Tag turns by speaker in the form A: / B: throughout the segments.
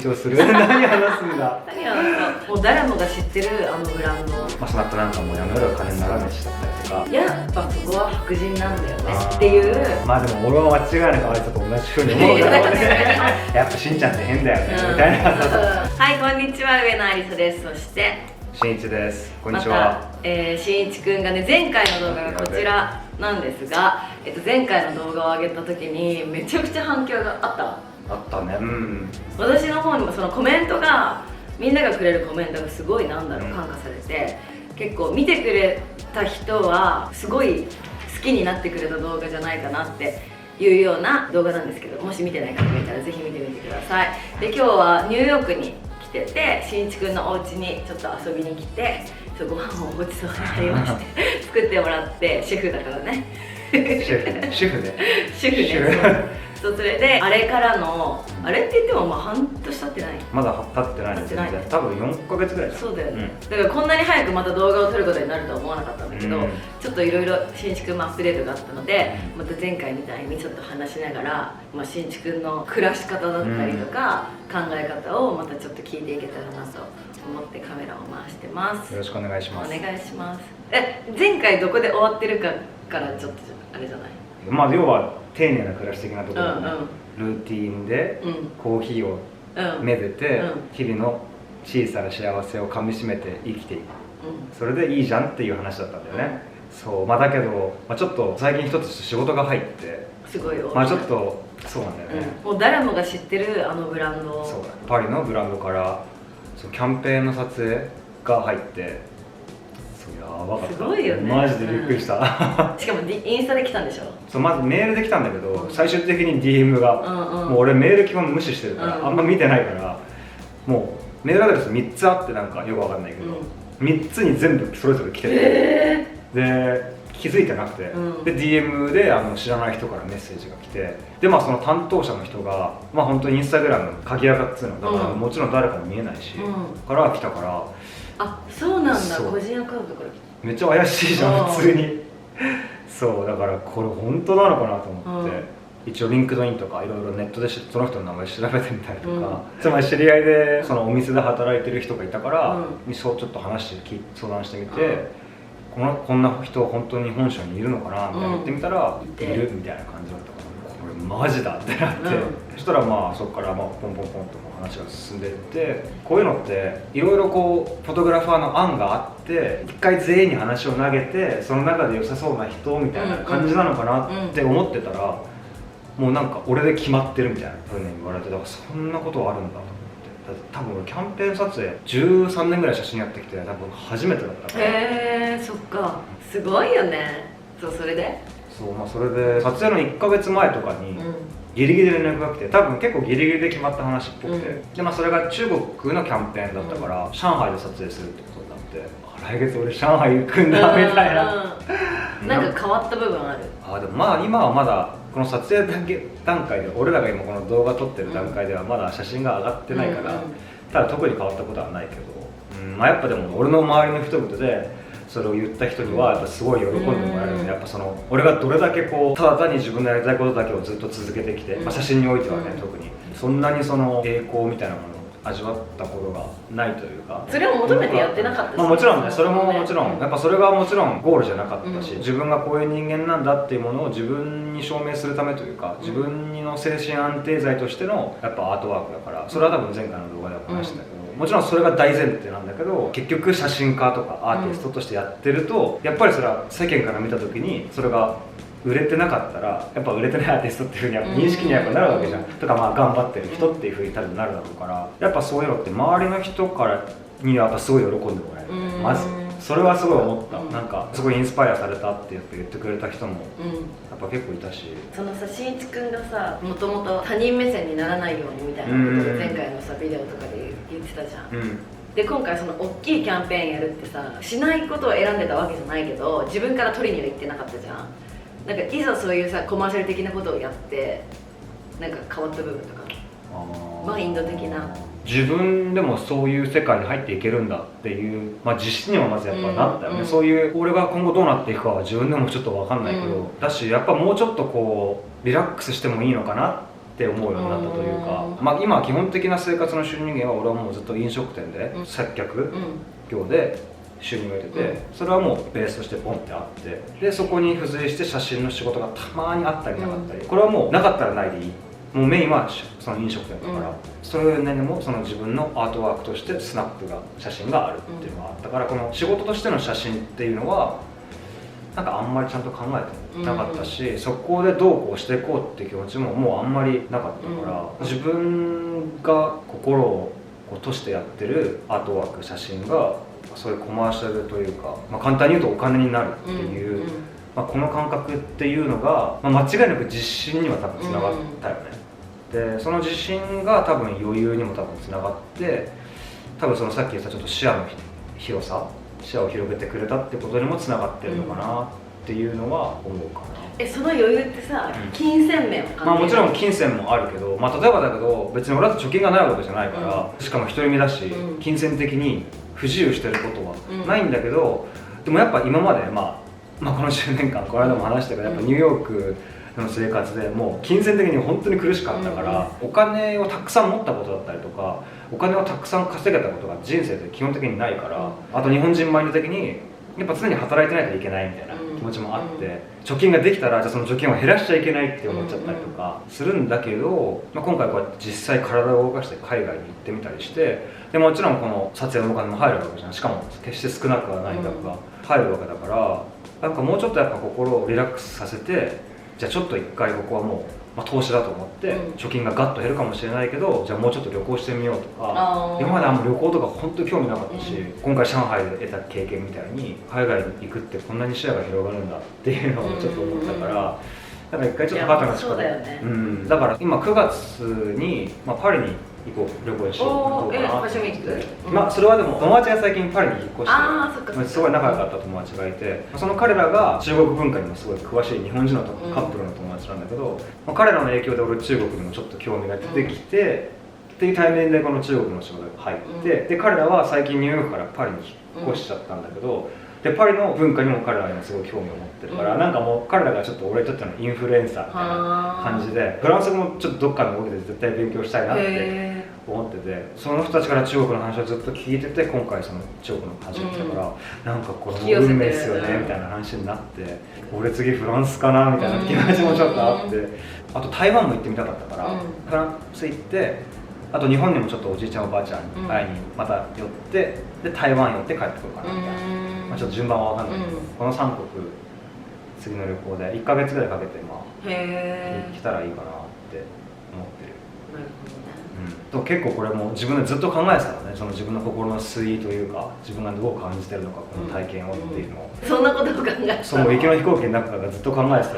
A: をする何話すんだ。
B: 何話すの？もう誰もが知ってるあのブランド。
A: まあその後なんかもうやめろよ金にならねえしだったりとか、
B: やっぱそこは白人なんだよねっていう。
A: まあでも俺は間違いなくあいつと同じ風に思うだろうねやっぱしんちゃんって変だよね、みたいな。
B: はい、こんにちは、上野ありさです。そして
A: しんいちです。こんにちは。
B: また、しんいちくんがね、前回の動画がこちらなんですが、前回の動画を上げた時にめちゃくちゃ反響があったわ。
A: あったね。うん。
B: 私の方にもそのコメントが、みんながくれるコメントがすごいなんだろう、感化されて、結構見てくれた人はすごい好きになってくれた動画じゃないかなっていうような動画なんですけど、もし見てない方がいたらぜひ見てみてください。で、今日はニューヨークに来てて、しんいちくんのお家にちょっと遊びに来て、ご飯をごちそうになりまして作ってもらって、シェフだからね
A: シェフね。
B: シェフね。そう、それであれからの、あれって言ってもまあ半年経ってない。
A: まだ経ってないですね。多分4ヶ月ぐらいだ。
B: そうだよね、だからこんなに早くまた動画を撮ることになるとは思わなかったんだけど、ちょっといろいろしんいちくんもアップデートがあったので、また前回みたいにちょっと話しながら、しんいちくんの暮らし方だったりとか、考え方をまたちょっと聞いていけたらなと思ってカメラを回してます。
A: よろしくお願いします。
B: お願いします。前回どこで終わってるかからちょっとあれじゃない？
A: まあ要は丁寧な暮らし的なところで、ルーティーンでコーヒーをめでて、日々の小さな幸せをかみしめて生きていく、それでいいじゃんっていう話だったんだよね。そう、だけど、ちょっと最近一つ仕事が入って
B: すごいよ、
A: ちょっとそうなんだよね、
B: もう誰もが知ってるあのブランド。
A: そう、パリのブランドからそうキャンペーンの撮影が入って、やばかった。
B: すごいよね、
A: マジでびっくりした、
B: しかもインスタで来たんでしょ。
A: そう、まずメールで来たんだけど、最終的に DM が、もう俺メール基本無視してるから、あんま見てないから、もうメールアドレス3つあって、なんかよくわかんないけど、3つに全部それぞれ来てて、で気づいてなくて、で DM で知らない人からメッセージが来て、でその担当者の人が本当にインスタグラム鍵垢っつうのだから、もちろん誰かも見えないし、から来たから、
B: あ、そうなんだ、個人アカウントから来た。
A: めっちゃ怪しいじゃん普通にそうだから、これ本当なのかなと思って、一応リンクドインとかいろいろネットでその人の名前調べてみたりとか、つまり知り合いでそのお店で働いてる人がいたから、そうちょっと話して相談してみて、こんな人本当に本社にいるのかなみたいな言ってみたら、いるみたいな感じだったから、これマジだってなって、そしたらそこからポンポンポンと話が進んでいって、こういうのっていろいろこうフォトグラファーの案があって、一回全員に話を投げて、その中で良さそうな人みたいな感じなのかなって思ってたら、もうなんか俺で決まってるみたいなふうに言われて、だからそんなことあるんだと思って。多分俺キャンペーン撮影13年ぐらい写真やってきて、多分初めてだったから。
B: へえ、そっか、すごいよね。そう、それで
A: それで撮影の1ヶ月前とかにギリギリで連絡が来て、多分結構ギリギリで決まった話っぽくて、でそれが中国のキャンペーンだったから、上海で撮影するってことになって、来月俺上海行くんだみたいな。
B: なんか変わった部分ある？
A: でも今はまだこの撮影段階で、俺らが今この動画撮ってる段階ではまだ写真が上がってないから、ただ特に変わったことはないけど、やっぱでも俺の周りの人々でそれを言った人にはやっぱすごい喜んでもらえるんで、やっぱ俺がどれだけただ単に自分のやりたいことだけをずっと続けてきて、写真においてはね、特にそんなに栄光みたいなものを味わったことがないというか、
B: それを求めてやってなかったし、
A: もちろんね、それももちろんやっぱそれがもちろんゴールじゃなかったし、自分がこういう人間なんだっていうものを自分に証明するためというか、自分の精神安定剤としてのやっぱアートワークだから、それは多分前回の動画でも話したんだけど、もちろんそれが大前提なんだけど、結局写真家とかアーティストとしてやってると、やっぱりそれは世間から見た時にそれが売れてなかったら、やっぱ売れてないアーティストっていうふうにやっぱ認識にはやっぱなるわけじゃん、とか頑張ってる人っていうふうに多分なるだろうから、やっぱそういうのって周りの人からにはやっぱすごい喜んでもらえる、まずそれはすごい思った、なんかすごいインスパイアされたって言ってくれた人もやっぱ結構いたし、
B: そのしんいちくんがさ、もともと他人目線にならないようにみたいなことで前回のビデオとかで言ってたじゃん、で今回その大きいキャンペーンやるってさ、しないことを選んでたわけじゃないけど、自分から取りには行ってなかったじゃん。なんかいざそういうさコマーシャル的なことをやって、なんか変わった部分とか、マインド的な、
A: 自分でもそういう世界に入っていけるんだっていう、自信にはまずやっぱなったよね、そういう俺が今後どうなっていくかは自分でもちょっと分かんないけど、だしやっぱもうちょっとリラックスしてもいいのかなっって思うようになったというか、まあ、今基本的な生活の収入源は俺はもうずっと飲食店で接客業で収入が出て、それはもうベースとしてポンってあって、でそこに付随して写真の仕事がたまにあったりなかったり、これはもうなかったらないでいい、もうメインはその飲食店だから、それなりにもその自分のアートワークとしてスナップが写真があるっていうのがあったから、この仕事としての写真っていうのはなんかあんまりちゃんと考えてなかったし、そこでどうこうしていこうっていう気持ちももうあんまりなかったから、自分が心を閉してやってるアートワーク写真がそういうコマーシャルというか、まあ、簡単に言うとお金になるっていう、まあ、この感覚っていうのが、まあ、間違いなく自信には多分つながったよね。でその自信が多分余裕にも多分つながって、多分そのさっき言ったちょっと視野の広さ、視野を広げてくれたってことにもつながってるのかなっていうのは思うかな。
B: その余裕ってさ、金銭面は関係ない？
A: まあもちろん金銭もあるけど、まあ、例えばだけど別に俺だと貯金がないわけじゃないから、しかも独り身だし、金銭的に不自由してることはないんだけど、でもやっぱ今まで、まあこの10年間この間も話したけど、やっぱニューヨークの生活でもう金銭的に本当に苦しかったから、お金をたくさん持ったことだったりとか、お金をたくさん稼げたことが人生で基本的にないから、あと日本人マインド的にやっぱ常に働いてないといけないみたいな気持ちもあって、貯金ができたらじゃあその貯金を減らしちゃいけないって思っちゃったりとかするんだけど、まあ、今回こうやって実際体を動かして海外に行ってみたりして、でもちろんこの撮影のお金も入るわけじゃん。しかも決して少なくはない額が入るわけだから、なんかもうちょっとやっぱ心をリラックスさせて、じゃあちょっと一回ここはもう、まあ、投資だと思って、貯金がガッと減るかもしれないけど、じゃあもうちょっと旅行してみようとか、今まであんま旅行とか本当に興味なかったし、今回上海で得た経験みたいに海外に行くってこんなに視野が広がるんだっていうのをちょっと思ったから、だから一回ちょっと肩が力で、だから今9月に、まあ、パリに旅行しようかなと思って、まあそれはでも友達が最近パリに引っ越して、すごい仲良かった友達がいて、その彼らが中国文化にもすごい詳しい日本人のカップルの友達なんだけど、まあ、彼らの影響で俺中国にもちょっと興味が出てきて、っていうタイミングでこの中国の仕事が入って、で彼らは最近ニューヨークからパリに引っ越しちゃったんだけど、でパリの文化にも彼らは今すごい興味を持ってるから、なんかもう彼らがちょっと俺にとってのインフルエンサーみたいな感じで、フランス語もちょっとどっかの動きで絶対勉強したいなって思ってて、その人たちから中国の話をずっと聞いてて、今回その中国の話が来たから、なんかこれも運命ですよねみたいな話になって、俺次フランスかなみたいな気持ちもちょっとあって、あと台湾も行ってみたかったから、フランス行って、あと日本にもちょっとおじいちゃんおばあちゃんに会いにまた寄って、で台湾寄って帰ってくるかなみたいな、まあ、ちょっと順番は分かんないけど、この3国次の旅行で1ヶ月ぐらいかけて来たらいいかなって思ってる。
B: なるほどね。
A: と結構これも自分でずっと考えてたのね、その自分の心の推移というか、自分がどう感じてるのかこの体験をっていうのを、
B: そんなことを考えてたの？
A: そう、行きの飛行機の中からずっと考えてた。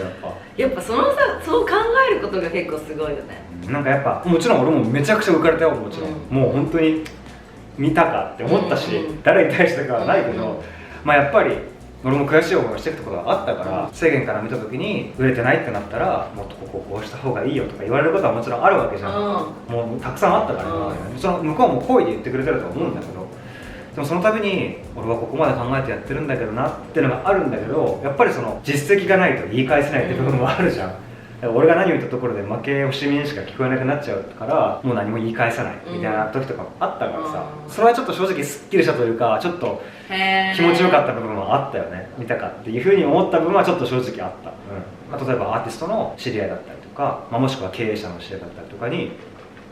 B: やっぱそう考えることが結構すごいよね。
A: なんかやっぱもちろん俺もめちゃくちゃ浮かれたよ、もちろん、もう本当に見たかって思ったし、誰に対してかはないけど、まあやっぱり俺も悔しい思いをしてきたことがあったから、世間から見た時に売れてないってなったらもっとこうした方がいいよとか言われることはもちろんあるわけじゃん、もうたくさんあったから、その向こうも好意で言ってくれてると思うんだけど、でもその度に俺はここまで考えてやってるんだけどなっていうのがあるんだけど、やっぱりその実績がないと言い返せないって部分もあるじゃん。俺が何を言ったところで負け惜しみにしか聞こえなくなっちゃうからもう何も言い返さないみたいな時とかあったからさ、それはちょっと正直すっきりしたというか、ちょっと気持ちよかった部分はあったよね。見たかっていうふうに思った部分はちょっと正直あった、まあ、例えばアーティストの知り合いだったりとか、まあ、もしくは経営者の知り合いだったりとかに、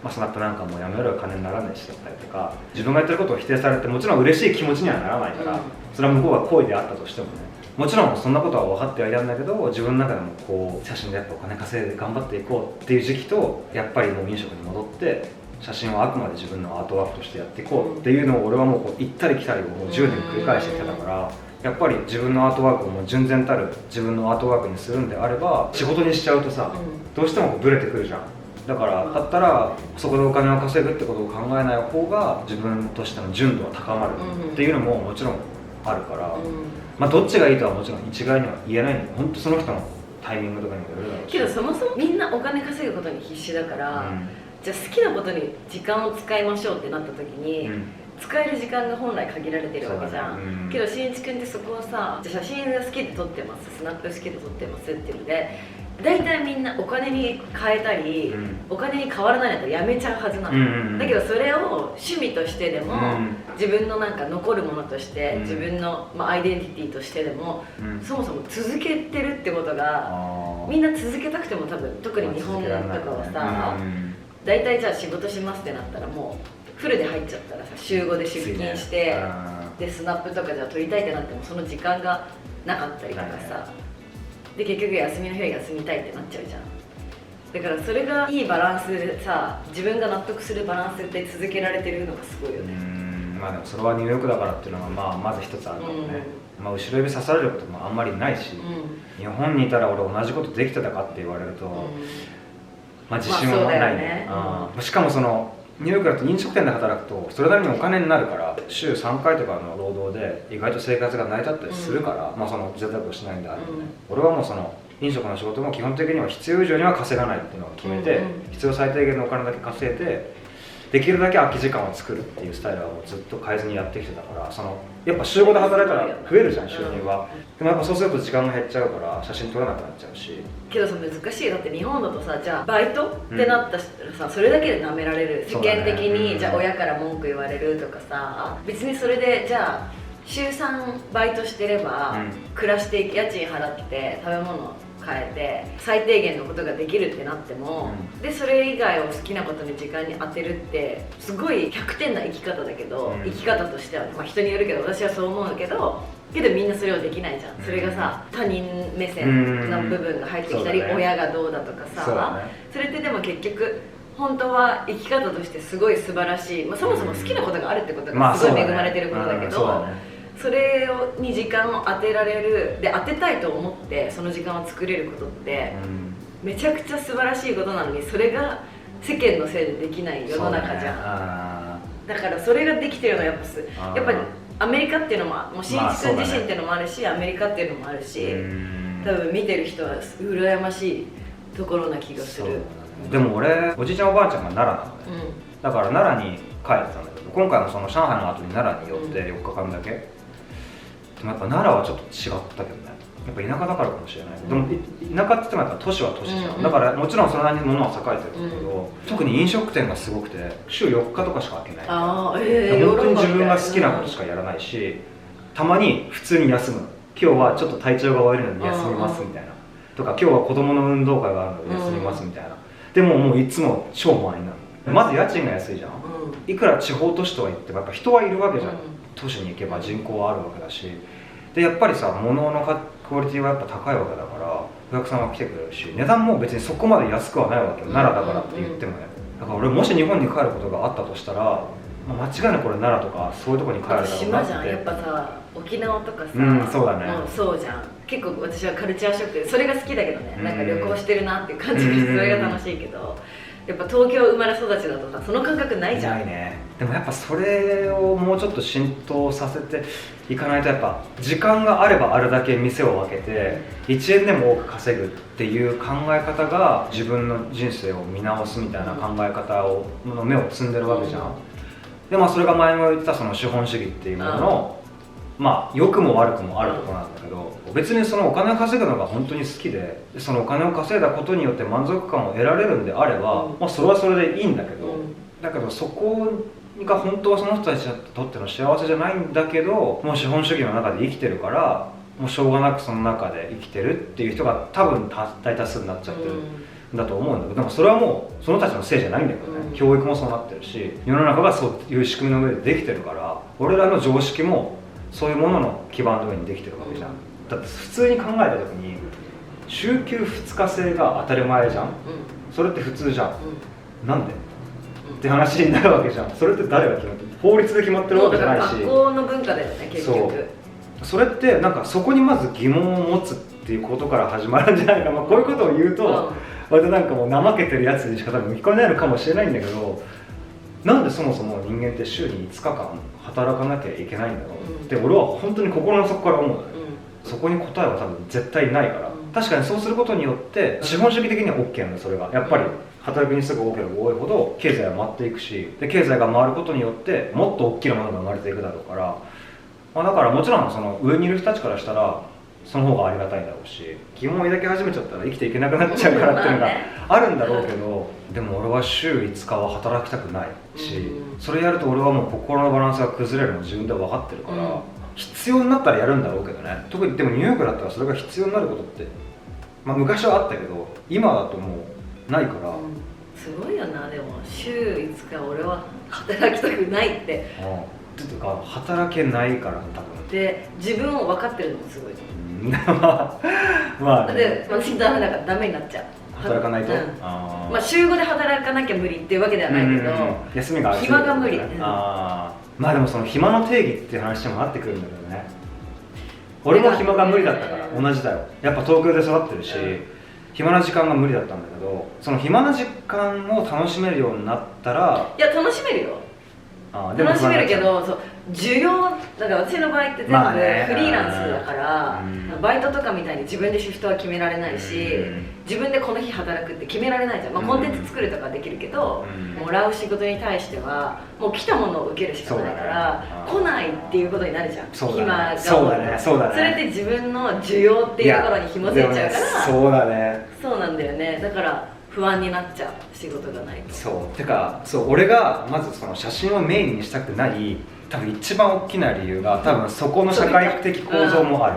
A: まあ、スナップなんかもうやめろよ金にならないしだったりとか、自分がやってることを否定されてもちろん嬉しい気持ちにはならないから、それは向こうが好意であったとしてもね、もちろんそんなことは分かってはいたんだけど、自分の中でもこう写真でやっぱお金稼いで頑張っていこうっていう時期と、やっぱりもう飲食に戻って写真はあくまで自分のアートワークとしてやっていこうっていうのを俺はもうこう行ったり来たりをもう10年繰り返してきてたから、やっぱり自分のアートワークをもう純然たる自分のアートワークにするんであれば、仕事にしちゃうとさ、どうしてもこうブレてくるじゃん。だからだったらそこでお金を稼ぐってことを考えない方が自分としての純度は高まるっていうのももちろんあるから、まあどっちがいいとはもちろん一概には言えないんだけど、本当その人のタイミングとかにもよるだろうし。
B: けどそもそもみんなお金稼ぐことに必死だから、じゃあ好きなことに時間を使いましょうってなった時に、使える時間が本来限られてるわけじゃん、けどしんいち君ってそこをさ、じゃあ写真が好きで撮ってます、スナップ好きで撮ってますっていうので大体みんなお金に変えたり、お金に変わらないとやめちゃうはずなの、だけどそれを趣味としてでも、自分のなんか残るものとして、自分の、アイデンティティとしてでも、そもそも続けてるってことが、みんな続けたくても多分特に日本とかはさ、大体じゃあ仕事しますってなったらもうフルで入っちゃったらさ、週5で出勤して、でスナップとかじゃ取りたいってなってもその時間がなかったりとかさ、で結局休みの日は休みたいってなっちゃうじゃん。だからそれがいいバランスでさ、自分が納得するバランスで続けられてるのがすごいよね。
A: まあでもそれはニューヨークだからっていうのがまず一つあるかもね、後ろ指刺されることもあんまりないし、日本にいたら俺同じことできてたかって言われると、自信はないね。しかもそのニューヨークだと飲食店で働くとそれなりにお金になるから、週3回とかの労働で意外と生活が成り立ったりするから、その贅沢をしないんであるのね、俺はもうその飲食の仕事も基本的には必要以上には稼がないっていうのを決めて、必要最低限のお金だけ稼いでできるだけ空き時間を作るっていうスタイルはもうずっと変えずにやってきてたから、そのやっぱ週5で働いたら増えるじゃん、収入は。でもやっぱそうすると時間が減っちゃうから写真撮らなくなっちゃうし。
B: けどさ、難しい。だって日本だとさ、じゃあバイトってなったらさ、それだけで舐められる、世間的にじゃあ親から文句言われるとかさ、別にそれでじゃあ週3バイトしてれば、暮らしていく、家賃払って食べ物変えて最低限のことができるってなっても、でそれ以外を好きなことに時間に当てるってすごい100点な生き方だけど、生き方としては、人によるけど私はそう思うけどみんなそれをできないじゃん。それがさ、他人目線の部分が入ってきたり、親がどうだとかさ、それってでも結局本当は生き方としてすごい素晴らしい、そもそも好きなことがあるってことがすごい恵まれてることだけど、それに時間を当てられる、で当てたいと思ってその時間を作れることってめちゃくちゃ素晴らしいことなのに、それが世間のせいでできない世の中じゃん。だからそれができてるのはやっぱりアメリカっていうのも、もうしんいち君自身っていうのもあるし、アメリカっていうのもあるし、多分見てる人は羨ましいところな気がする。
A: でも俺、おじいちゃんおばあちゃんが奈良なのね、だから奈良に帰ってたんだけど、今回のその上海の後に奈良に寄って4日間だけ、でもやっぱ奈良はちょっと違ったけどね、やっぱ田舎だからかもしれない、でも田舎って言ってもやっぱ都市は都市じゃん、だからもちろんそれなりに物は栄えてるんだけど、特に飲食店がすごくて週4日とかしか開けない、本当に自分が好きなことしかやらないし、たまに普通に休む、今日はちょっと体調が悪いので休みますみたいな、とか今日は子供の運動会があるので休みますみたいな、でももういつも超満員なの。まず家賃が安いじゃん、いくら地方都市とは言ってもやっぱ人はいるわけじゃん、都市に行けば人口はあるわけだし、でやっぱりさ、物のクオリティはやっぱ高いわけだから、お客さんは来てくれるし、値段も別にそこまで安くはないわけよ、奈良だからって言ってもね。だから俺もし日本に帰ることがあったとしたら、間違いなくこれ奈良とかそういうとこに帰るだろうなって。
B: 島じゃん、やっぱさ、沖縄とかさ、
A: そうだね、
B: もうそうじゃん。結構私はカルチャーショックでそれが好きだけどね、なんか旅行してるなっていう感じがして、それが楽しいけど、やっぱ東京生まれ育ちだとさ、その感覚ないじゃん。ないね。でもやっぱそれをもうちょっと浸透させていかないと、やっぱ時間があればあるだけ店を開けて1円でも多く稼ぐっていう考え方が自分の人生を見直すみたいな考え方の目を積んでるわけじゃん。でそれが前も言ったその資本主義っていうものの良くも悪くもあるところなんだけど、別にそのお金を稼ぐのが本当に好きで、そのお金を稼いだことによって満足感を得られるんであれば、それはそれでいいんだけど、だけどそこが本当はその人たちにとっての幸せじゃないんだけど、もう資本主義の中で生きてるから、もうしょうがなくその中で生きてるっていう人が多分大多数になっちゃってるんだと思うんだけど、でもそれはもうその人たちのせいじゃないんだけどね、教育もそうなってるし、世の中がそういう仕組みの上でできてるから、俺らの常識もそういうものの基盤の上にできてるわけじゃん。だって普通に考えた時に週休2日制が当たり前じゃん、それって普通じゃん、なんでって話になるわけじゃん。それって誰が決まってる、法律で決まってるわけじゃないし、学校の文化だよね結局。
A: それってなんかそこにまず疑問を持つっていうことから始まるんじゃないか、こういうことを言うと割となんかもう怠けてるやつにしか多分聞こえないのかもしれないんだけど、なんでそもそも人間って週に5日間働かなきゃいけないんだろうって、俺は本当に心の底から思うのよ、そこに答えは多分絶対ないから、確かにそうすることによって資本主義的には OK なんだ。それがやっぱり働く日数が多ければ多いほど経済は回っていくし、で経済が回ることによってもっと大きなものが生まれていくだろうから、だからもちろんその上にいる人たちからしたらその方がありがたいだろうし、疑問を抱き始めちゃったら生きていけなくなっちゃうからっていうのがあるんだろうけど、でも俺は週5日は働きたくないし、それやると俺はもう心のバランスが崩れるの自分で分かってるから、必要になったらやるんだろうけどね。特にでもニューヨークだったらそれが必要になることって、まあ、昔はあったけど今だともうないから、
B: すごいよな。でも週5日俺は働きたくないって
A: ちょっと働けないから多分
B: で自分を分かってるのもすごいと思う。
A: まあ、ね、
B: で私ダメだからダメになっちゃう。
A: 働かないと、
B: まあ週5で働かなきゃ無理っていうわけではないけど、
A: 休みがある、
B: 暇が無理。
A: まあでもその暇の定義っていう話にもなってくるんだけどね。俺も暇が無理だったから同じだよ。やっぱ東京で育ってるし、暇な時間が無理だったんだけど、その暇な時間を楽しめるようになったら、
B: いや楽しめるよ。楽しめるけど、そう需要だから私の場合って全部フリーランスだから、バイトとかみたいに自分でシフトは決められないし、自分でこの日働くって決められないじゃん。まあ、コンテンツ作るとかできるけど、もらう仕事に対してはもう来たものを受けるしかないから、来ないっていうことになるじゃん。暇が
A: そうだね。そ
B: れって自分の需要っていうところに紐づいちゃうから、
A: そうだね。
B: そうなんだよね。だから不安になっちゃう、仕事がないと。
A: そうてか、そう俺がまずその写真をメインにしたくない多分一番大きな理由が、多分そこの社会的構造もある。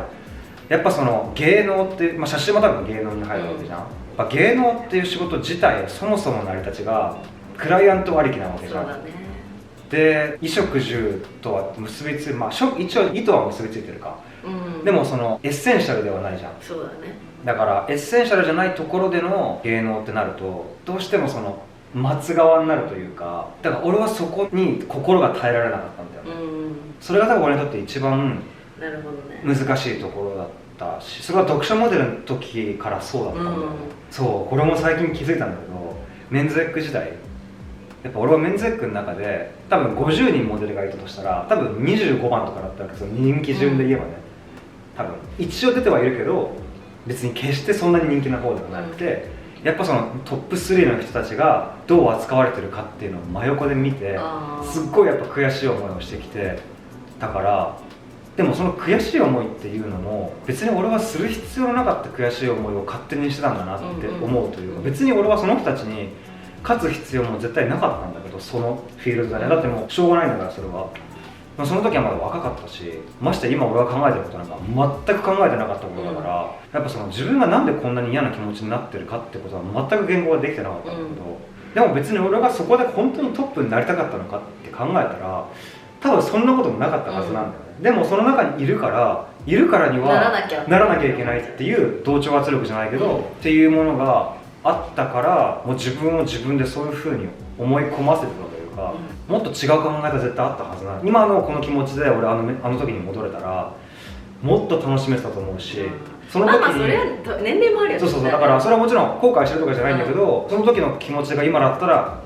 A: やっぱその芸能って、まあ、写真も多分芸能に入るわけじゃん。まあ、芸能っていう仕事自体そもそも成り立ちがクライアントありきなわけじゃん。
B: そうだね。
A: で衣食住とは結びつい、まあ、一応意図は結びついてるか、でもそのエッセンシャルではないじゃん。
B: そうだね。
A: だからエッセンシャルじゃないところでの芸能ってなると、どうしてもその待つ側になるというか、だから俺はそこに心が耐えられなかったんだよね。それが多分俺にとって一番難しいところだったし、それは読者モデルの時からそうだったんだよね。そうこれも最近気づいたんだけど、メンズエッグ時代、やっぱ俺はメンズエッグの中で多分50人モデルがいたとしたら、多分25番とかだったわけですよ、人気順で言えばね。多分一応出てはいるけど別に決してそんなに人気な方ではなくて、やっぱそのトップ3の人たちがどう扱われてるかっていうのを真横で見て、すっごいやっぱ悔しい思いをしてきて、だからでもその悔しい思いっていうのも別に俺はする必要のなかった悔しい思いを勝手にしてたんだなって思うというか、別に俺はその人たちに勝つ必要も絶対なかったんだけど、そのフィールドだね。だってもうしょうがないんだからそれは。その時はまだ若かったし、まして今俺が考えてることなんか全く考えてなかったことだから、やっぱその自分がなんでこんなに嫌な気持ちになってるかってことは全く言語ができてなかったんだけど、でも別に俺がそこで本当にトップになりたかったのかって考えたら多分そんなこともなかったはずなんだよね。でもその中にいるからにはならなきゃいけないっていう同調圧力じゃないけど、っていうものがあったから、もう自分を自分でそういう風に思い込ませてたというか、もっと違う考え方絶対あったはずなの。今のこの気持ちで俺あの時に戻れたらもっと楽しめてたと思うし、その時に
B: まあそれは年齢もあるよね。
A: そうだからそれはもちろん後悔してるとかじゃないんだけど、その時の気持ちが今だったら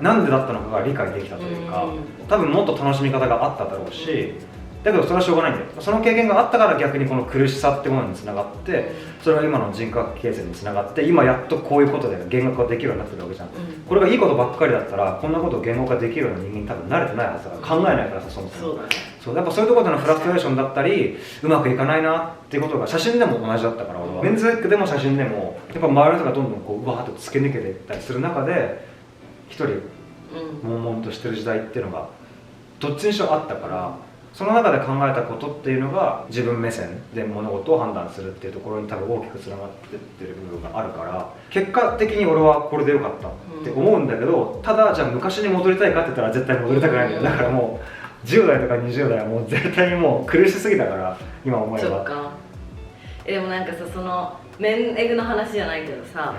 A: なんでだったのかが理解できたというか、多分もっと楽しみ方があっただろうし、だけどそれはしょうがないんだよ。その経験があったから逆にこの苦しさってものにつながって、それが今の人格形成につながって、今やっとこういうことで言語化できるようになってるわけじゃん。これがいいことばっかりだったらこんなことを言語化できるような人間に多分慣れてないはずだから、考えないからさ、そもそも。そうやっぱそういうところでのフラストレーションだったり、うまくいかないなっていうことが写真でも同じだったから、俺はメンズエッグでも写真でもやっぱ周りの人がどんどんこううわーっと突き抜けていったりする中で、一人悶々としてる時代っていうのがどっちにしろあったから、その中で考えたことっていうのが自分目線で物事を判断するっていうところに多分大きくつながってってる部分があるから、結果的に俺はこれでよかったって思うんだけど、ただじゃあ昔に戻りたいかって言ったら絶対戻りたくないんだよ。だからもう10代とか20代はもう絶対にもう苦しすぎたから、今思えば。そうか。
B: でもなんかさ、そのメンエグの話じゃないけどさ、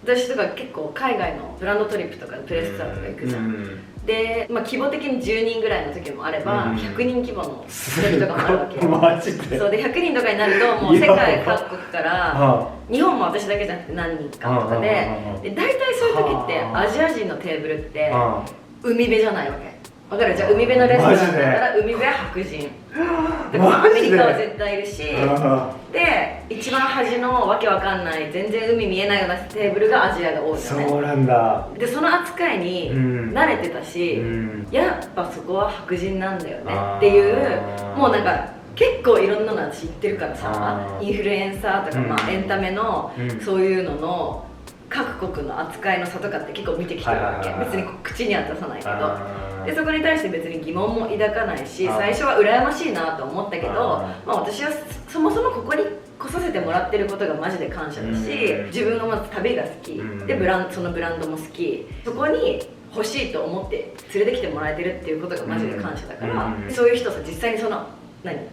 B: 私とか結構海外のブランドトリップとかプレスツアーとか行くじゃん。で、まあ、規模的に10人ぐらいの時もあれば、100人規模の時とかもあるわけよ。
A: マジで。
B: そうで100人とかになるともう世界各国から日本も私だけじゃなくて何人かとかで、大体そういう時ってアジア人のテーブルって海辺じゃないわけ。わかる？じゃあ海辺のレストランだったら海辺は白人でもアメリカは絶対いるし、で一番端のわけわかんない全然海見えないようなテーブルがアジアが多いのね。
A: そうなんだ。
B: でその扱いに慣れてたし、やっぱそこは白人なんだよねっていう、もうなんか結構いろんなの私言ってるからさ、
A: あー
B: インフルエンサーとか、まあ、エンタメの、そういうのの各国の扱いの差とかって結構見てきてるわけ、別に口には出さないけど、でそこに対して別に疑問も抱かないし、最初は羨ましいなと思ったけど、まあ、私はそもそもここに来させてもらってることがマジで感謝だし、自分がまず旅が好きでそのブランドも好き、そこに欲しいと思って連れてきてもらえてるっていうことがマジで感謝だから、そういう人さ、実際にその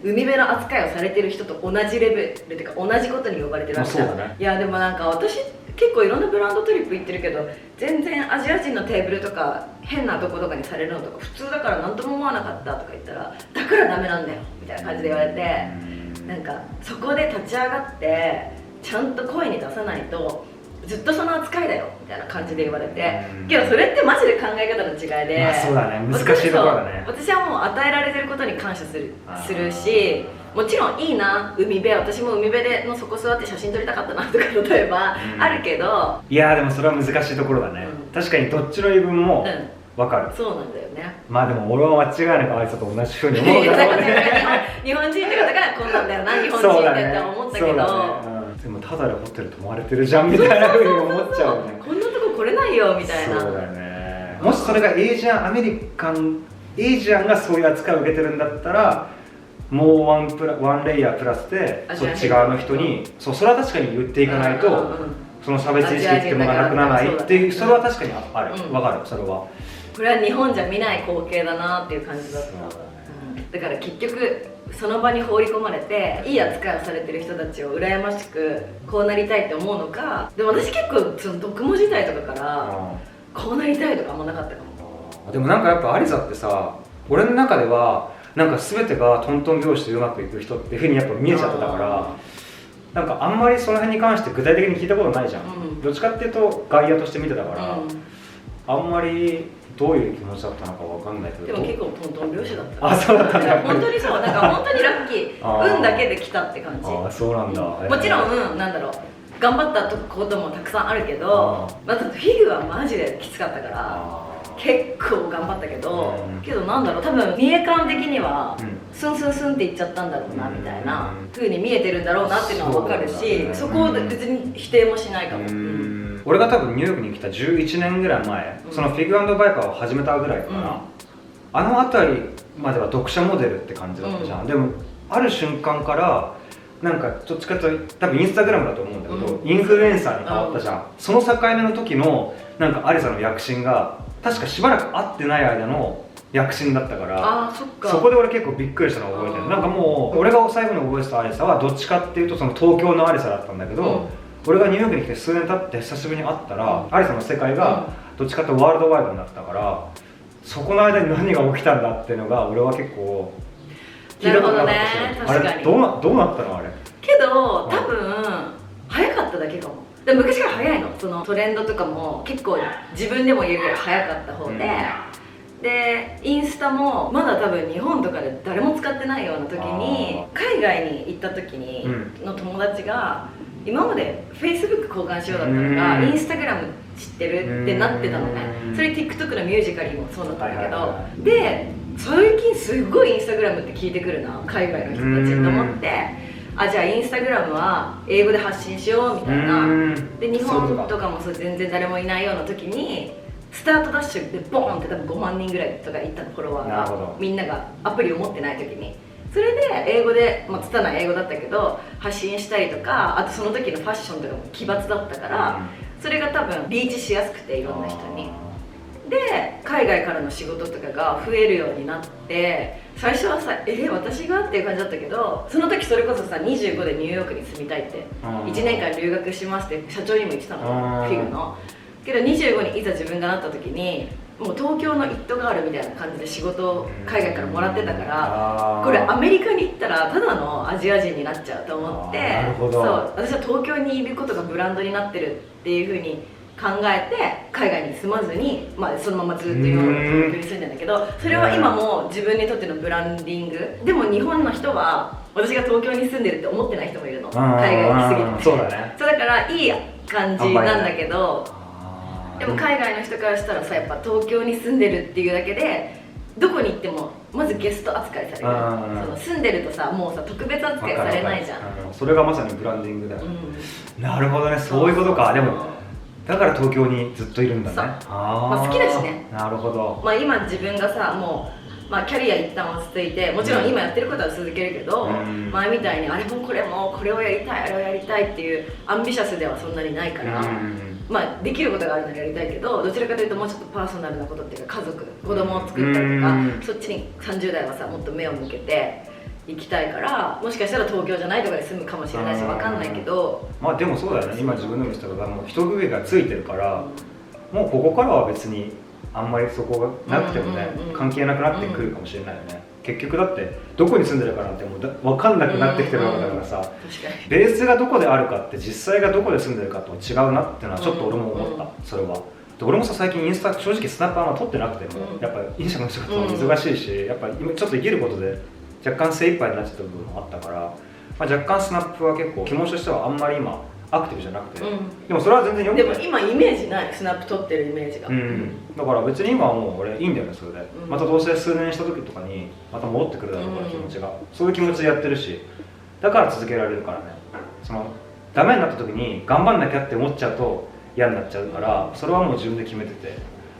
B: 海辺の扱いをされてる人と同じレベルっていうか同じことに呼ばれてるわけじゃん、いやでもなんか私結構いろんなブランドトリップ行ってるけど、全然アジア人のテーブルとか変なとことかにされるのとか普通だから何とも思わなかったとか言ったら、だからダメなんだよみたいな感じで言われて、なんかそこで立ち上がってちゃんと声に出さないとずっとその扱いだよみたいな感じで言われて、けどそれってマジで考え方の違いで、
A: まあそうだね、難しいところだね。
B: 私はもう与えられてることに感謝するし、もちろんいいな、海辺、私も海辺でのそこ座って写真撮りたかったなとか例えばあるけど、
A: いやーでもそれは難しいところだね、確かにどっちの言い分も分かる、
B: そうなんだよね。
A: まあでも俺は間違いなくあいつと同じふうに思うだろうね
B: 日本人って方からこんなんだよな、日本人ってって思ったけど、
A: でもただでホテル泊まれてるじゃんみたいなふうに思っちゃうよね。
B: こんなとこ来れないよみたいな。
A: そうだよね。もしそれがエイジアンがそういう扱いを受けてるんだったら、もうワンレイヤープラスでそっち側の人に、それは確かに言っていかないと、その差別意識っていうものがなくならないっていう、それは確かにある、分かる、それは。
B: これは日本じゃ見ない光景だなっていう感じだった。だから結局その場に放り込まれていい扱いをされてる人たちを羨ましくこうなりたいって思うのか、でも私結構その読モ時代とかからこうなりたいとかあんまなかったかも。
A: でもなんかやっぱアリサってさ、俺の中ではなんか全てがトントン拍子でうまくいく人っていうふうにやっぱ見えちゃってたから、なんかあんまりその辺に関して具体的に聞いたことないじゃん、どっちかっていうと外野として見てたから、あんまりどういう気持ちだったのかわかんないけど、
B: でも結構トントン拍子だった。
A: あ、そうだったんだ。
B: 本当にそう、なんか本当にラッキー運だけで来たって感じ。
A: あ、そうなんだ。
B: もちろんなんだろう、頑張ったこともたくさんあるけど、まずフィグはマジできつかったから結構頑張ったけど、なんだろう、多分見え感的にはスンスンスンっていっちゃったんだろうなみたいな風に見えてるんだろうなっていうのは分かるし、そこを別に否定もしないかも。
A: 俺が多分ニューヨークに来た11年ぐらい前、そのフィグ&バイカーを始めたぐらいかな、あの辺りまでは読者モデルって感じだったじゃん、でもある瞬間からなんかどっちかというと多分インスタグラムだと思うんだけど、インフルエンサーに変わったじゃん、その境目の時のなんかアリサの躍進が確かしばらく会ってない間の躍進だったから、そこで俺結構びっくりしたのを覚えてる。なんかもう俺が最後に覚えてたアリサはどっちかっていうとその東京のアリサだったんだけど、俺がニューヨークに来て数年経って久しぶりに会ったら、アリサの世界がどっちかっていうとワールドワイドになったから、そこの間に何が起きたんだっていうのが俺は結構聞いたことなかったし、あれどうなったのあれ。け
B: ど多分早かっただけかも。で昔から早いの、そのトレンドとかも結構自分でも言うぐらい早かった方で、でインスタもまだ多分日本とかで誰も使ってないような時に海外に行った時にの友達が今まで Facebook 交換しようだったのが Instagram 知ってるってなってたのね。それ TikTok のミュージカルもそうだったんだけど、で最近すごい Instagram って聞いてくるな海外の人たちと思って、あ、じゃあインスタグラムは英語で発信しようみたいな。で日本とかもそう全然誰もいないような時にスタートダッシュでボーンって多分5万人ぐらいとかいったフォロワーが、みんながアプリを持ってない時に、それで英語で、まあ、拙い英語だったけど発信したりとか、あとその時のファッションとかも奇抜だったから、それが多分リーチしやすくていろんな人に。で海外からの仕事とかが増えるようになって、最初はさ私がっていう感じだったけど、その時それこそさ25でニューヨークに住みたいって1年間留学しますって社長にも言ってたの、フィグの。けど25にいざ自分がなった時にもう東京のイットガールみたいな感じで仕事を海外からもらってたから、これアメリカに行ったらただのアジア人になっちゃうと思って、そう私は東京にいることがブランドになってるっていうふうに考えて海外に住まずに、まあ、そのままずっと今まで東京に住んでんだけど、それは今も自分にとってのブランディングでも、日本の人は私が東京に住んでるって思ってない人もいるの、海外に来すぎて。そうだね。そうだからいい感じなんだけど、でも海外の人からしたらさ、やっぱ東京に住んでるっていうだけでどこに行っってもまずゲスト扱いされる。その住んでるとさ、もうさ特別扱いされないじゃん。
A: それがまさにブランディングだよ、なるほどね、そういうことか。でもだから東京にずっといるんだね。
B: まあ好きだしね。
A: なるほど。
B: まあ今自分がさ、もうまあキャリア一旦落ち着いて、もちろん今やってることは続けるけど、前みたいにあれもこれもこれをやりたいあれをやりたいっていうアンビシャスではそんなにないから、まあできることがあるならやりたいけど、どちらかというともうちょっとパーソナルなことっていうか、家族子供を作ったりとか、そっちに30代はさもっと目を向けて行きたいから、もしかしたら東京じゃないところに住むかもしれないし、分かんないけど、
A: まあでもそうだよね、今自分でもしたことはもう一区切りがついてるから、もうここからは別にあんまりそこがなくてもね、関係なくなってくるかもしれないよね。結局だってどこに住んでるかなんてもう分かんなくなってきてるわけだからさ、ベースがどこであるかって実際がどこで住んでるかと違うなっていうのはちょっと俺も思った、それは。で俺もさ最近インスタ正直スナップあんま撮ってなくても、やっぱ飲食の仕事も忙しいし、やっぱ今ちょっと生きることで若干精一杯になっちゃった部分もあったから、まあ、若干スナップは結構気持ちとしてはあんまり今アクティブじゃなくて、でもそれは全然よく
B: でも今イメージない、スナップ撮ってるイメージが、
A: だから別に今はもう俺いいんだよねそれで、またどうせ数年した時とかにまた戻ってくるだろうから気持ちが、そういう気持ちでやってるし、だから続けられるからね。そのダメになった時に頑張んなきゃって思っちゃうと嫌になっちゃうから、それはもう自分で決めてて、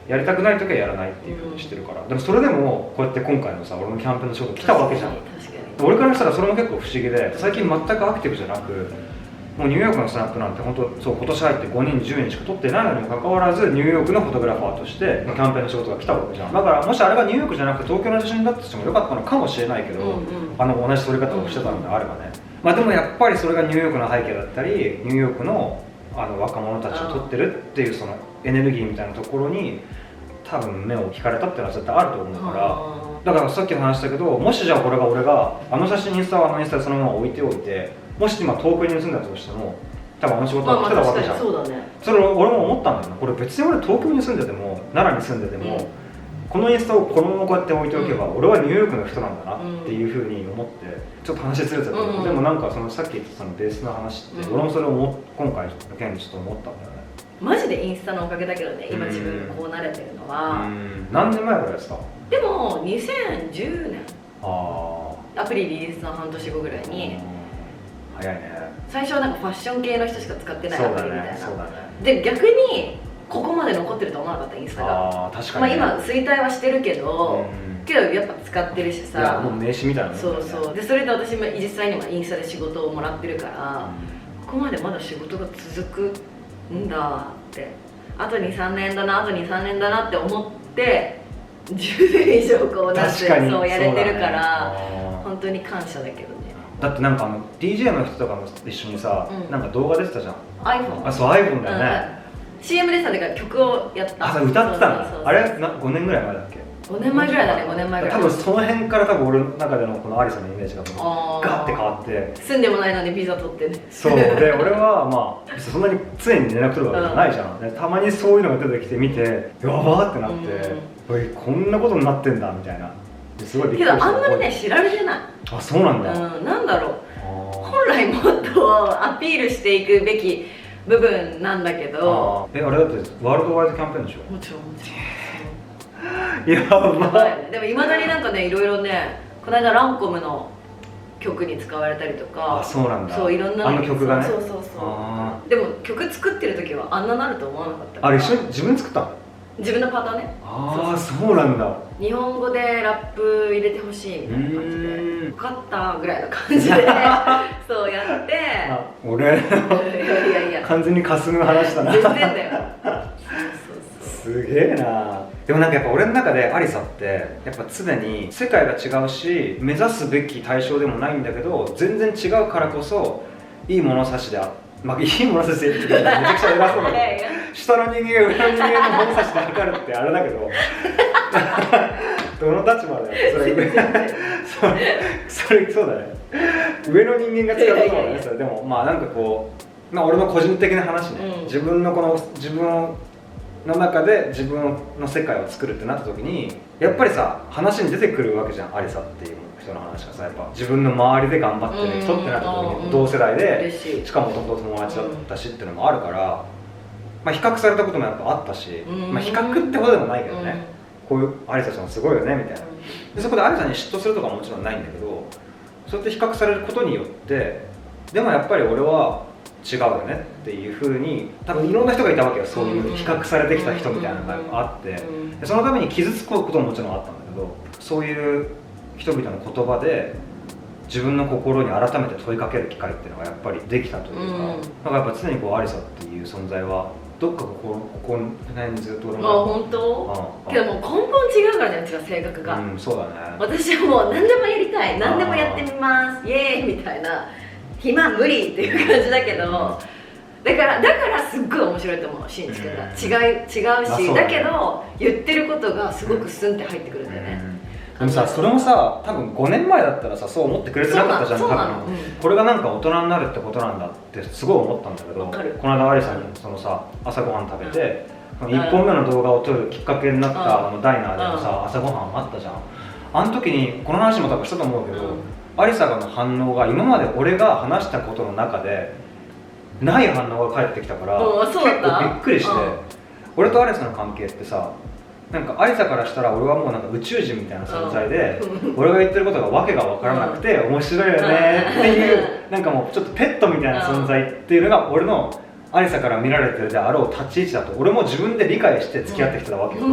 A: やりたくない時はやらないっていうふうにしてるから、でもそれでもこうやって今回のさ俺のキャンペーンの仕事来たわけじゃん。俺からしたらそれも結構不思議で、最近全くアクティブじゃなく、もうニューヨークのスナップなんて本当そう今年入って5人10人しか取ってないのにもかかわらず、ニューヨークのフォトグラファーとしてキャンペーンの仕事が来たわけじゃん。だからもしあれがニューヨークじゃなくて東京の写真だったとしてもよかったのかもしれないけど、同じ撮り方をしてたのであればね、まあでもやっぱりそれがニューヨークの背景だったり、ニューヨークの若者たちを撮ってるっていうそのエネルギーみたいなところに多分目を引かれたっていうのは絶対あると思うから、だからさっき話したけど、もしじゃあこれが俺が写真インスタはインスタでそのまま置いておいて、もし今東京に住んだとしても多分仕事が来てたわけじゃん。それ俺も思ったんだよね。これ別に俺東京に住んでても奈良に住んでても、このインスタをこのままこうやって置いておけば、俺はニューヨークの人なんだなっていうふうに思って、ちょっと話ずれちゃったけど、でもなんかそのさっき言ったそのベースの話って、俺もそれを今回の件でちょっと思ったんだよね。
B: マジでインスタのおかげだけどね、今自分がこう慣れてるのは。
A: 何年前からですか？
B: でも2010年、アプリリリースの半年後ぐらいに。
A: 早いね。
B: 最初はなんかファッション系の人しか使ってないアプリみたいな。
A: そうだね。
B: で逆にここまで残ってると思わなかった、インスタが。
A: 確かに、
B: まあ今衰退はしてるけど、やっぱ使ってるしさ。
A: いやもう名刺みたいなもんだよね。
B: そうそう。でそれで私も実際にもインスタで仕事をもらってるから、ここまでまだ仕事が続くんだって、あと 2,3 年だな、あと 2,3 年だなって思って10年以上こうなってそうやれてるから、本当に感謝だけどね。
A: だってなんかDJ の人とかも一緒にさ、なんか動画出てたじゃん。
B: iPhone。
A: そう iPhone だよね。
B: CM でさ、だから曲をやった。
A: 歌ってたの？あれ5年ぐらい前だっけ
B: ？5年前ぐらいだね、5年前ぐらい。
A: 多分その辺から俺の中でのこのアリさんのイメージがガッて変わって、
B: 住んでもないのにビザ取ってね。
A: そうで俺はまあそんなに常に連絡取るわけじゃないじゃん。たまにそういうのが出てきて見てやばーってなって、こんなことになってんだみたいな、すごいびっくりした。
B: けどあんまりね知られてない。
A: あ、そうなんだ。
B: なんだろう、本来もっとアピールしていくべき部分なんだけど。
A: あれだってワールドワイドキャンペーンでしょ？
B: もちろんもちろん。
A: やばい。
B: でもいまだになんかね、いろいろね、この間ランコムの曲に使われたりとか。
A: あ、そうなんだ。
B: そう、いろんな
A: 曲がね。
B: そうそうそう。でも曲作ってる時はあんななると思わなかったから。
A: あれ一緒に自分作ったの？
B: 自分のパートね。
A: ああ、そうなんだ。
B: 日本語でラップ入れてほしいみたいな感じで、分かったぐらいの感じでそうやって。
A: 俺いや完全に霞む話だな。
B: 全然だよ。
A: すげえな。でもなんかやっぱ俺の中でアリサってやっぱ常に世界が違うし、目指すべき対象でもないんだけど、全然違うからこそいい物差しでまあいい物差しでってめちゃくちゃ偉そうだけど、下の人間が上の人間の物差しで測るってあれだけどどの立場だよそれそうだね、上の人間が使うことはね。それでもまあなんかこう、まあ俺の個人的な話ね、自分の中で自分の世界を作るってなった時に、やっぱりさ話に出てくるわけじゃん、アリサっていう人の話がさ、やっぱ自分の周りで頑張ってる人ってなった時に同世代で、しかももともと友達だったしっていうのもあるから、まあ比較されたこともやっぱあったし、まあ比較ってことでもないけどね、こういうアリサちゃんすごいよねみたいな。でそこでアリサに嫉妬するとかももちろんないんだけど、そうやって比較されることによってでもやっぱり俺は違うよねっていうふうに多分いろんな人がいたわけよ、そういう比較されてきた人みたいなのがあって、でそのために傷つくことももちろんあったんだけど、そういう人々の言葉で自分の心に改めて問いかける機会っていうのがやっぱりできたというか、だからやっぱ常にこうアリサっていう存在はどっかここの辺にずっと俺も
B: 本当けどもう根本違うからね、うちは性格が。
A: そうだね。
B: 私はもう何でもやりたい、何でもやってみますイエーイみたいな、暇無理っていう感じだけど、だからすっごい面白いと思う、しんいち君が。違うし、だけど言ってることがすごくスンって入ってくるんだよね。
A: でもさ、それもさ、多分5年前だったらさ、そう思ってくれてなかったじゃん、多分。これがなんか大人になるってことなんだってすごい思ったんだけど、この間アリさんにそのさ、朝ごはん食べて、1本目の動画を撮るきっかけになったダイナーでのさ、朝ごはんあったじゃん。あの時に、この話も多分したと思うけど、アリサの反応が今まで俺が話したことの中でない反応が返ってきたから、結構びっくりして、俺とアリサの関係ってさ、なんかアリサからしたら俺はもうなんか宇宙人みたいな存在で、俺が言ってることがわけが分からなくて面白いよねっていう、なんかもうちょっとペットみたいな存在っていうのが俺のアリサから見られてるであろう立ち位置だと俺も自分で理解して付き合ってきてたわけよ。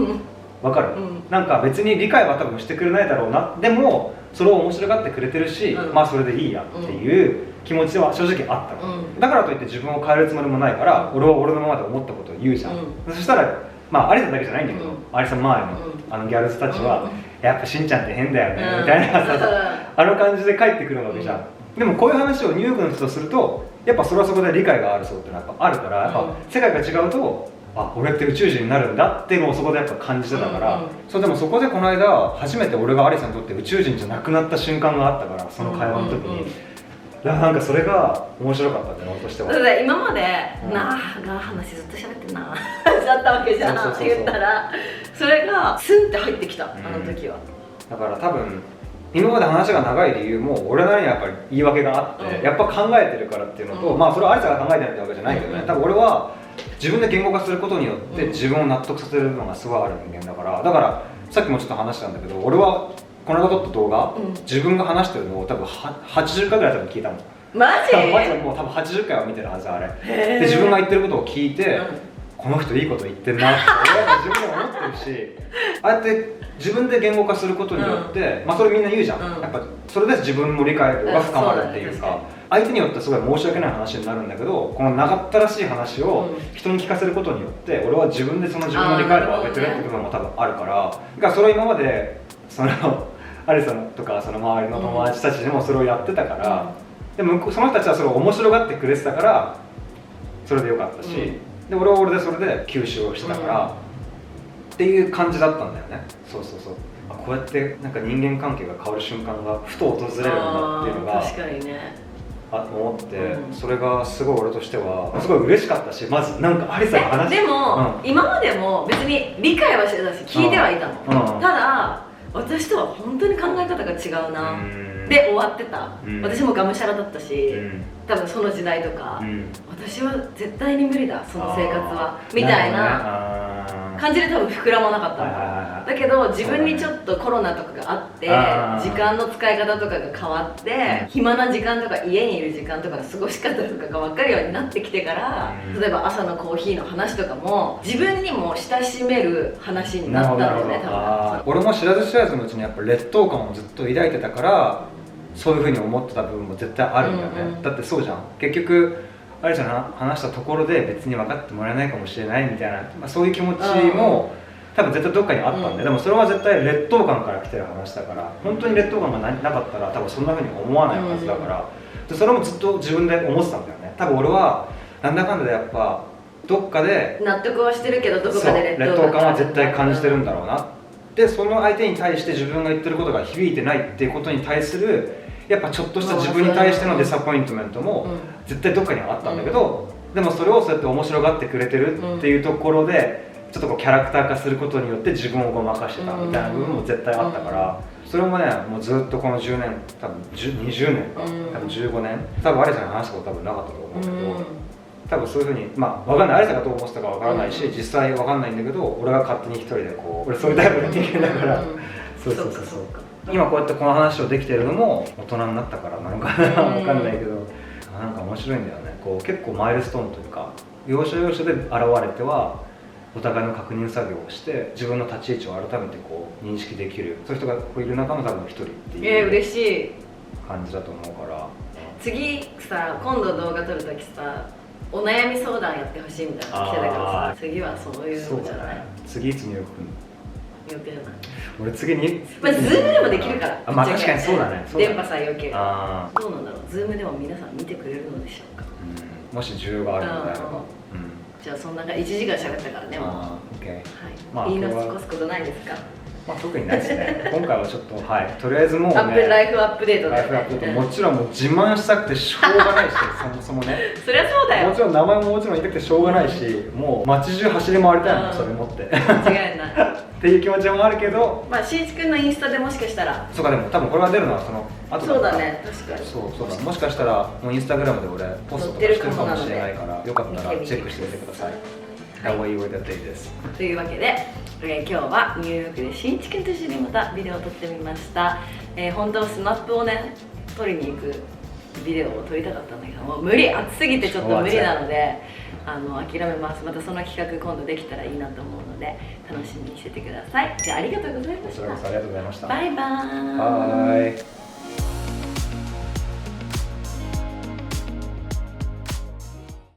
A: わかる、なんか別に理解は多分してくれないだろうな、でもそれを面白がってくれてるし、まあそれでいいやっていう気持ちは正直あったの、だからといって自分を変えるつもりもないから、俺は俺のままで思ったことを言うじゃん、そしたらまあアリサだけじゃないんだけど、アリサ周りのギャルズたちは、やっぱしんちゃんって変だよねみたいなさ、あの感じで帰ってくるわけじゃん。でもこういう話をニューヨークの人とすると、やっぱそれはそこで理解があるそうってのはやっぱあるから、やっぱ世界が違うと、あ、俺って宇宙人になるんだっていうのをそこでやっぱ感じてたから、そうでもそこでこの間初めて俺がアリサにとって宇宙人じゃなくなった瞬間があったから、その会話の時に、なんかそれが面白かったって俺としては。
B: だって今まで「なあ」が話ずっと喋ってんなだったわけじゃんって言ったら、それがスンって入ってきた、あの時は。
A: だから多分今まで話が長い理由も俺なりにやっぱり言い訳があって、やっぱ考えてるからっていうのと、まあそれはアリサが考えてないってわけじゃないけどね、多分俺は自分で言語化することによって自分を納得させるのがすごいある人間だから、だからさっきもちょっと話したんだけど、俺はこの間撮った動画、自分が話してるのを多分80回ぐらい多分聞いたもん。
B: マジ？
A: もう多分80回は見てるはず、あれで自分が言ってることを聞いて、この人いいこと言ってんなって俺は自分で思ってるし、ああやって自分で言語化することによって、まあそれみんな言うじゃん、やっぱそれで自分も理解度が深まるっていうか、相手によってすごい申し訳ない話になるんだけど、この長ったらしい話を人に聞かせることによって俺は自分でその自分の理解度を上げてるって部分も多分あるから、だからそれを今までそのアリサとかその周りの友達たちでもそれをやってたから、でもその人たちはそれを面白がってくれてたからそれでよかったし、で俺は俺でそれで吸収をしてたから、っていう感じだったんだよね。そうそうそう、こうやってなんか人間関係が変わる瞬間がふと訪れるんだっていうのが
B: 確かにね
A: 思って、それがすごい俺としてはすごい嬉しかったし、まずなんかアリサが話
B: でも、今までも別に理解はしてたし聞いてはいたの、ただ私とは本当に考え方が違うなで終わってた、私もがむしゃらだったし、多分その時代とか、私は絶対に無理だその生活はみたいな感じで多分膨らまなかったの、だけど自分にちょっとコロナとかがあって時間の使い方とかが変わって、暇な時間とか家にいる時間とかの過ごし方とかが分かるようになってきてから、例えば朝のコーヒーの話とかも自分にも親しめる話になったんだよね、多分。
A: 俺も知らず知らずのうちにやっぱ劣等感をずっと抱いてたから、そういうふうに思ってた部分も絶対あるんだよね、だってそうじゃん、結局アリサの話したところで別に分かってもらえないかもしれないみたいな、そういう気持ちも多分絶対どっかにあったんで、でもそれは絶対劣等感から来てる話だから、本当に劣等感がなかったら多分そんなふうに思わないはずだから、でそれもずっと自分で思ってたんだよね。多分俺はなんだかんだでやっぱどっかで
B: 納得はしてるけど、どこかで
A: 劣等感は絶対感じてるんだろうな、でその相手に対して自分が言ってることが響いてないっていうことに対するやっぱちょっとした自分に対してのディサポイントメントも絶対どっかにはあったんだけど、でもそれをそうやって面白がってくれてるっていうところでちょっとこうキャラクター化することによって自分をごまかしてたみたいな部分も絶対あったから、それもねもうずっとこの10年多分20年か多分15年多分アリサに話したこと多分なかったと思うけど、多分そういうふうにまあ分かんない、アリサがどう思ってたか分からないし、実際分かんないんだけど、俺が勝手に一人でこう、俺そういうタイプの人間だからそうそうそう
B: そうかそうか。
A: 今こうやってこの話をできてるのも大人になったからなのかなわかんないけど、なんか面白いんだよね。こう結構マイルストーンというか、要所要所で現れてはお互いの確認作業をして自分の立ち位置を改めてこう認識できる、そういう人がこういる中の多分一人っていう
B: 嬉しい
A: 感じだと思うから、
B: 次さ、今度動画撮るときさ、お悩み相談やってほしいみたいなの来てたからさ、次はそういうのじゃない？
A: 次いつニューヨーク来るの？
B: 予定じゃない？
A: 俺次に
B: まあ、ズームでもできるから。
A: まあ確かにそうだね。
B: 電波さえ良ければ。
A: あ
B: どうなんだろう、ズームでも皆さん見てくれるのでしょうか。
A: もし需要があるのであれば。
B: じゃあそんな1時間喋ったからね、もう。
A: オッケー。
B: はい。言い残すことないですか？
A: まあ特にないですね。今回はちょっととりあえずもうね。
B: ライフアップデート
A: ライフアップデート、もちろんもう自慢したくてしょうがないし、そもそもね。
B: そりゃそうだよ。
A: もちろん名前ももちろん言いたくてしょうがないし、もう街中走り回りたいもん、それ持って。
B: 間違いない。
A: っていう気持ちもあるけど、
B: まあしんいちくんのインスタでもしかしたら。
A: そうか、でも多分これが出るのはその後
B: そうだね、確かに。
A: そうだ、もしかしたらもうインスタグラムで俺ポストとかしてるかもしれないから、よかったらチェックしてみてください。How are you with the day です。
B: というわけで、今日はニューヨークでしんいちくんと一緒にまたビデオを撮ってみました。本当はスナップをね撮りに行くビデオを撮りたかったんだけども、無理、暑すぎてちょっと無理なので諦めます。またその企画今度できたらいいなと思うので楽しみにしててください。じゃあありがとうございました。
A: ありがとうございました。
B: バイバーイ。